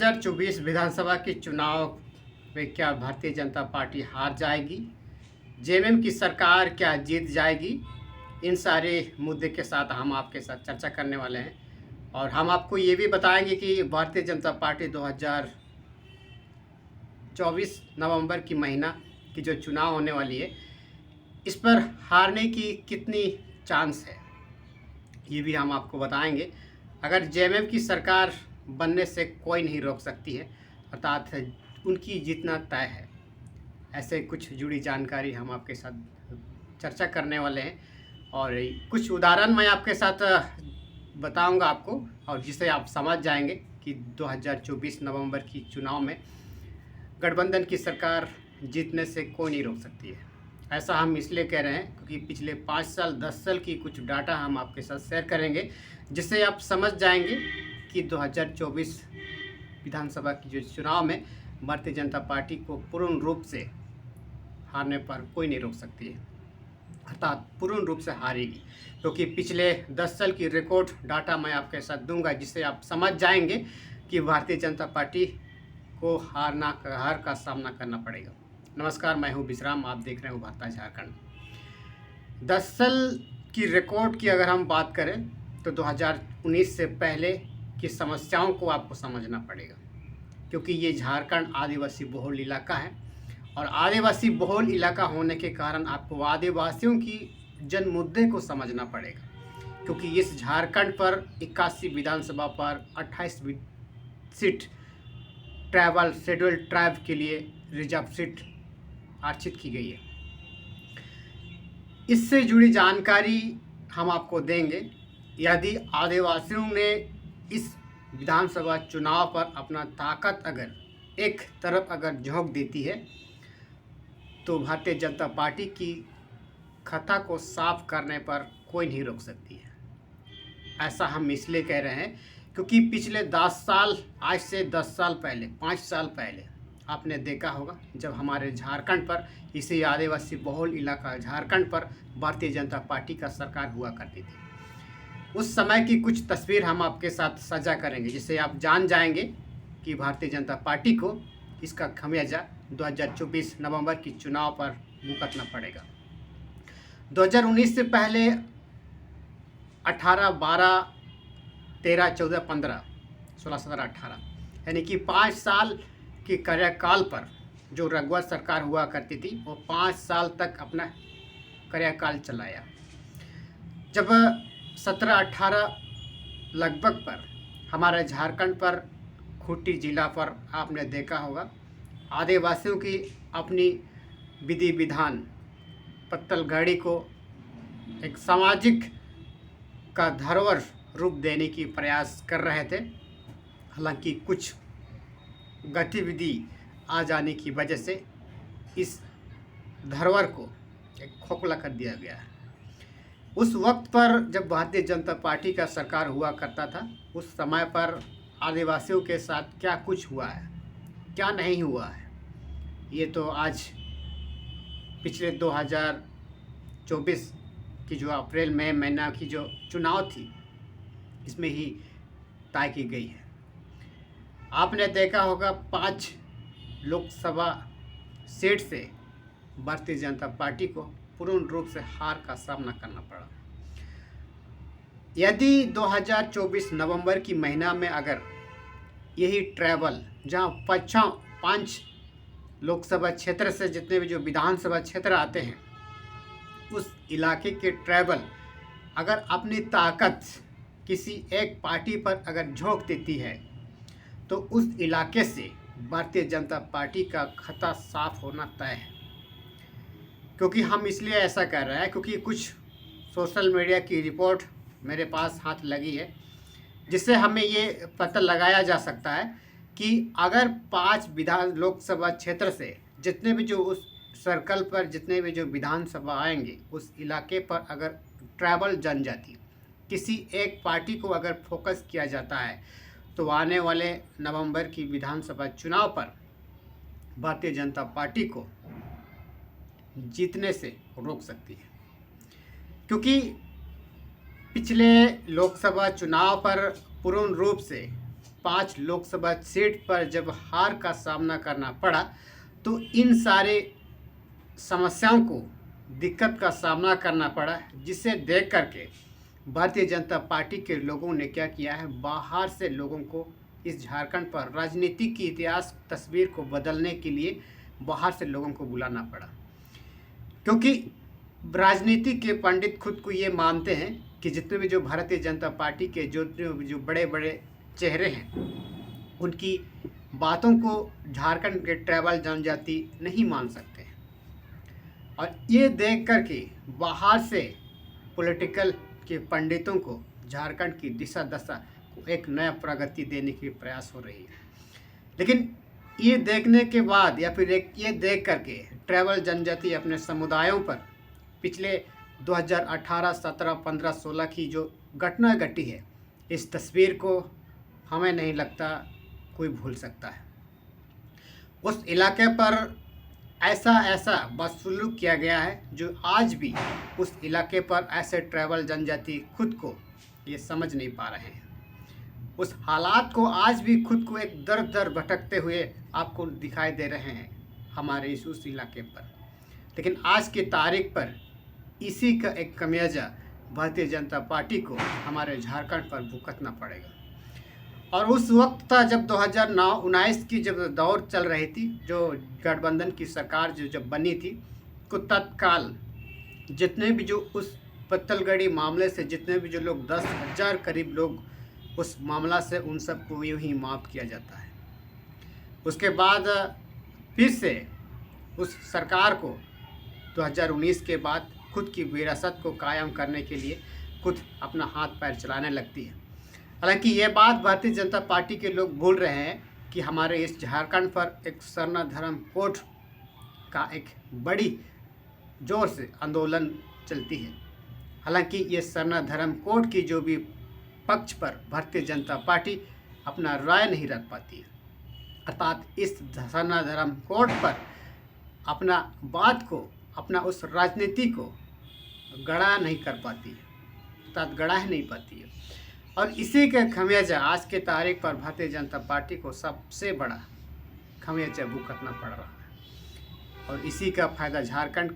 2024 विधानसभा के चुनाव में क्या भारतीय जनता पार्टी हार जाएगी? जेएमएम की सरकार क्या जीत जाएगी? इन सारे मुद्दे के साथ हम आपके साथ चर्चा करने वाले हैं और हम आपको ये भी बताएंगे कि भारतीय जनता पार्टी 2024 नवंबर की महीना की जो चुनाव होने वाली है, इस पर हारने की कितनी चांस है, ये भी हम आपको बताएंगे। अगर जेएमएम की सरकार बनने से कोई नहीं रोक सकती है, अर्थात उनकी जीतना तय है, ऐसे कुछ जुड़ी जानकारी हम आपके साथ चर्चा करने वाले हैं और कुछ उदाहरण मैं आपके साथ बताऊंगा आपको, और जिससे आप समझ जाएंगे कि 2024 नवंबर की चुनाव में गठबंधन की सरकार जीतने से कोई नहीं रोक सकती है। ऐसा हम इसलिए कह रहे हैं क्योंकि पिछले 5 साल 10 साल की कुछ डाटा हम आपके साथ शेयर करेंगे, जिससे आप समझ जाएंगे कि 2024 विधानसभा की जो चुनाव में भारतीय जनता पार्टी को पूर्ण रूप से हारने पर कोई नहीं रोक सकती है, अर्थात पूर्ण रूप से हारेगी। क्योंकि पिछले 10 साल की रिकॉर्ड डाटा मैं आपके साथ दूंगा, जिससे आप समझ जाएंगे कि भारतीय जनता पार्टी को हार का सामना करना पड़ेगा। नमस्कार, मैं हूं विश्राम, आप देख रहे हो वार्ता झारखंड। 10 साल की रिकॉर्ड की अगर हम बात करें तो 2019 से पहले की समस्याओं को आपको समझना पड़ेगा, क्योंकि ये झारखंड आदिवासी बहुल इलाका है और आदिवासी बहुल इलाका होने के कारण आपको आदिवासियों की जन मुद्दे को समझना पड़ेगा। क्योंकि इस झारखंड पर 81 विधानसभा पर 28 सीट ट्राइबल शेड्यूल ट्राइब के लिए रिजर्व सीट आरक्षित की गई है। इससे जुड़ी जानकारी हम आपको देंगे। यदि आदिवासियों ने इस विधानसभा चुनाव पर अपना ताकत अगर एक तरफ अगर झोंक देती है तो भारतीय जनता पार्टी की खता को साफ करने पर कोई नहीं रोक सकती है। ऐसा हम इसलिए कह रहे हैं क्योंकि पिछले 10 साल, आज से 10 साल पहले, 5 साल पहले आपने देखा होगा जब हमारे झारखंड पर, इसी आदिवासी बहुल इलाका झारखंड पर भारतीय जनता पार्टी का सरकार हुआ करती थी। उस समय की कुछ तस्वीर हम आपके साथ साझा करेंगे, जिससे आप जान जाएंगे कि भारतीय जनता पार्टी को इसका खमियाजा 2024 नवंबर की चुनाव पर भुगतना पड़ेगा। 2019 से पहले 18, 12, 13, 14, 15, 16, 17, 18 यानी कि 5 साल के कार्यकाल पर जो रघुवर सरकार हुआ करती थी, वो 5 साल तक अपना कार्यकाल चलाया। जब 17, 18 लगभग पर हमारे झारखंड पर खूंटी जिला पर आपने देखा होगा आदिवासियों की अपनी विधि विधान पत्तलगढ़ी को एक सामाजिक का धरोहर रूप देने की प्रयास कर रहे थे। हालांकि कुछ गतिविधि आ जाने की वजह से इस धरोहर को एक खोखला कर दिया गया है। उस वक्त पर जब भारतीय जनता पार्टी का सरकार हुआ करता था, उस समय पर आदिवासियों के साथ क्या कुछ हुआ है, क्या नहीं हुआ है, ये तो आज पिछले 2024 की जो अप्रैल मई महीना की जो चुनाव थी, इसमें ही तय की गई है। आपने देखा होगा 5 लोकसभा सीट से भारतीय जनता पार्टी को पूर्ण रूप से हार का सामना करना पड़ा। यदि 2024 नवंबर की महीना में अगर यही ट्राइबल, जहां 5 लोकसभा क्षेत्र से जितने भी जो विधानसभा क्षेत्र आते हैं, उस इलाके के ट्राइबल अगर अपनी ताकत किसी एक पार्टी पर अगर झोंक देती है तो उस इलाके से भारतीय जनता पार्टी का खता साफ होना तय है। क्योंकि हम इसलिए ऐसा कर रहे हैं क्योंकि कुछ सोशल मीडिया की रिपोर्ट मेरे पास हाथ लगी है, जिससे हमें ये पता लगाया जा सकता है कि अगर 5 लोकसभा क्षेत्र से जितने भी जो उस सर्कल पर जितने भी जो विधानसभा आएंगे, उस इलाके पर अगर ट्राइबल जनजाति किसी एक पार्टी को अगर फोकस किया जाता है तो आने वाले नवंबर की विधानसभा चुनाव पर भारतीय जनता पार्टी को जीतने से रोक सकती है। क्योंकि पिछले लोकसभा चुनाव पर पूर्ण रूप से 5 लोकसभा सीट पर जब हार का सामना करना पड़ा, तो इन सारे समस्याओं को, दिक्कत का सामना करना पड़ा, जिसे देख करके भारतीय जनता पार्टी के लोगों ने क्या किया है, बाहर से लोगों को इस झारखंड पर राजनीति की इतिहास तस्वीर को बदलने के लिए बाहर से लोगों को बुलाना पड़ा। क्योंकि राजनीति के पंडित खुद को ये मानते हैं कि जितने भी जो भारतीय जनता पार्टी के जो बड़े बड़े चेहरे हैं, उनकी बातों को झारखंड के ट्राइबल जनजाति नहीं मान सकते। और ये देख करके बाहर से पॉलिटिकल के पंडितों को झारखंड की दिशा दशा को एक नया प्रगति देने की प्रयास हो रही है। लेकिन ये देखने के बाद या फिर ये देख करके ट्राइबल जनजाति अपने समुदायों पर पिछले 2018, 17, 15, 16 की जो घटना घटी है, इस तस्वीर को हमें नहीं लगता कोई भूल सकता है। उस इलाके पर ऐसा बदसलूक किया गया है जो आज भी उस इलाके पर ऐसे ट्राइबल जनजाति खुद को ये समझ नहीं पा रहे हैं। उस हालात को आज भी खुद को एक दर भटकते हुए आपको दिखाई दे रहे हैं हमारे उस इलाके पर। लेकिन आज की तारीख पर इसी का एक खमियाजा भारतीय जनता पार्टी को हमारे झारखंड पर भुगतना पड़ेगा। और उस वक्त था जब 2019 की जब दौर चल रही थी, जो गठबंधन की सरकार जब बनी थी, को तत्काल जितने भी जो उस पत्तलगढ़ी मामले से जितने भी जो लोग 10,000 करीब लोग उस मामला से, उन सबको यूँ ही माफ़ किया जाता है। उसके बाद फिर से उस सरकार को 2019 के बाद खुद की विरासत को कायम करने के लिए खुद अपना हाथ पैर चलाने लगती है। हालांकि ये बात भारतीय जनता पार्टी के लोग भूल रहे हैं कि हमारे इस झारखंड पर एक सरना धर्म कोड का एक बड़ी जोर से आंदोलन चलती है। हालांकि ये सरना धर्म कोड की जो भी पक्ष पर भारतीय जनता पार्टी अपना राय नहीं रख पाती है, अर्थात इस सरना धर्म कोड पर अपना बात को, अपना उस राजनीति को गड़ा नहीं कर पाती है, अर्थात गड़ा ही नहीं पाती है। और इसी का खमियाजा आज के तारीख पर भारतीय जनता पार्टी को सबसे बड़ा खमियाजा भुगतना पड़ रहा है। और इसी का फ़ायदा झारखंड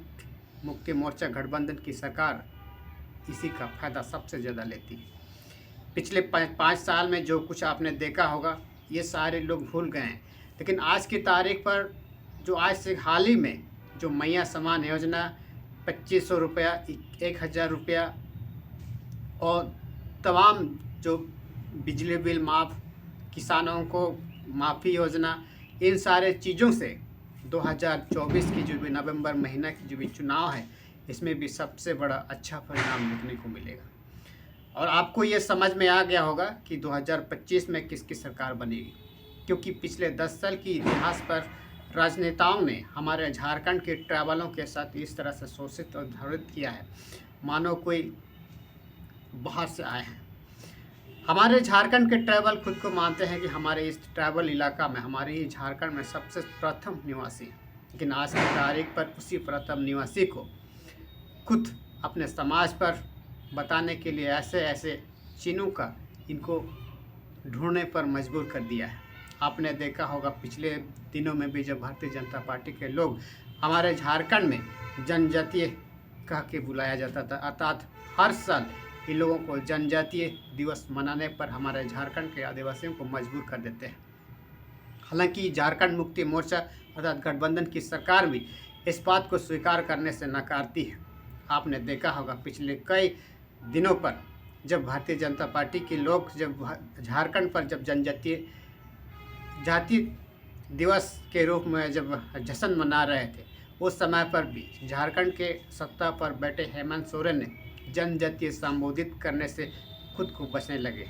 मुक्ति मोर्चा गठबंधन की सरकार इसी का फ़ायदा सबसे ज़्यादा लेती है। पिछले 5 साल में जो कुछ आपने देखा होगा, ये सारे लोग भूल गए हैं। लेकिन आज की तारीख पर जो आज से हाल ही में जो मैया समान योजना 2500 रुपया, 1000 रुपया और तमाम जो बिजली बिल माफ़, किसानों को माफ़ी योजना, इन सारे चीज़ों से 2024 की जो भी नवंबर महीना की जो भी चुनाव है, इसमें भी सबसे बड़ा अच्छा परिणाम देखने को मिलेगा। और आपको ये समझ में आ गया होगा कि 2025 में किसकी सरकार बनेगी, क्योंकि पिछले 10 साल की इतिहास पर राजनेताओं ने हमारे झारखंड के ट्राइबलों के साथ इस तरह से शोषित और धर्षित किया है मानो कोई बाहर से आए हैं। हमारे झारखंड के ट्राइबल खुद को मानते हैं कि हमारे इस ट्राइबल इलाका में, हमारे ही झारखंड में सबसे प्रथम निवासी, लेकिन आज की तारीख पर उसी प्रथम निवासी को खुद अपने समाज पर बताने के लिए ऐसे चिन्हों का इनको ढूंढने पर मजबूर कर दिया है। आपने देखा होगा पिछले दिनों में भी जब भारतीय जनता पार्टी के लोग हमारे झारखंड में जनजातीय कह के बुलाया जाता था, अर्थात हर साल इन लोगों को जनजातीय दिवस मनाने पर हमारे झारखंड के आदिवासियों को मजबूर कर देते हैं। हालांकि झारखंड मुक्ति मोर्चा अर्थात गठबंधन की सरकार भी इस बात को स्वीकार करने से नकारती है। आपने देखा होगा पिछले कई दिनों पर जब भारतीय जनता पार्टी के लोग जब झारखंड पर जब जनजातीय जाति दिवस के रूप में जब जश्न मना रहे थे, उस समय पर भी झारखंड के सत्ता पर बैठे हेमंत सोरेन ने जनजातीय संबोधित करने से खुद को बचने लगे।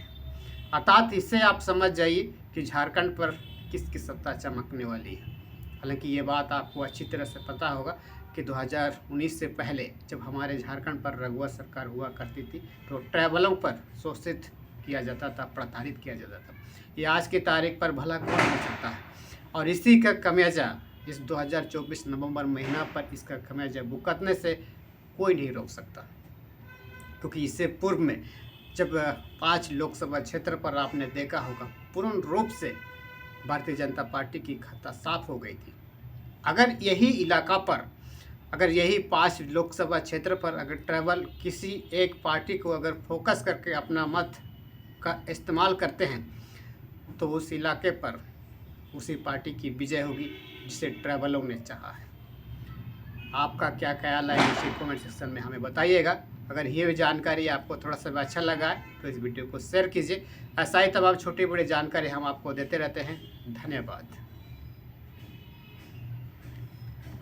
अर्थात इससे आप समझ जाइए कि झारखंड पर किसकी सत्ता चमकने वाली है। हालांकि ये बात आपको अच्छी तरह से पता होगा कि 2019 से पहले जब हमारे झारखंड पर रघुवर सरकार हुआ करती थी, तो ट्राइबलों पर शोषित किया जाता था, प्रताड़ित किया जाता था। ये आज की तारीख पर भला कौन हो सकता है। और इसी का खमियाजा इस 2024 नवंबर महीना पर इसका खमियाजा भुगतने से कोई नहीं रोक सकता, क्योंकि इससे पूर्व में जब 5 लोकसभा क्षेत्र पर आपने देखा होगा पूर्ण रूप से भारतीय जनता पार्टी की खाता साफ हो गई थी। अगर यही इलाका पर, अगर यही 5 लोकसभा क्षेत्र पर अगर ट्रैवल किसी एक पार्टी को अगर फोकस करके अपना मत का इस्तेमाल करते हैं तो उस इलाके पर उसी पार्टी की विजय होगी जिसे ट्रैवलों ने चाहा है। आपका क्या ख्याल है इसी कमेंट सेक्शन में हमें बताइएगा। अगर ये जानकारी आपको थोड़ा सा अच्छा लगा है तो इस वीडियो को शेयर कीजिए। ऐसा ही तमाम छोटी बड़ी जानकारी हम आपको देते रहते हैं। धन्यवाद।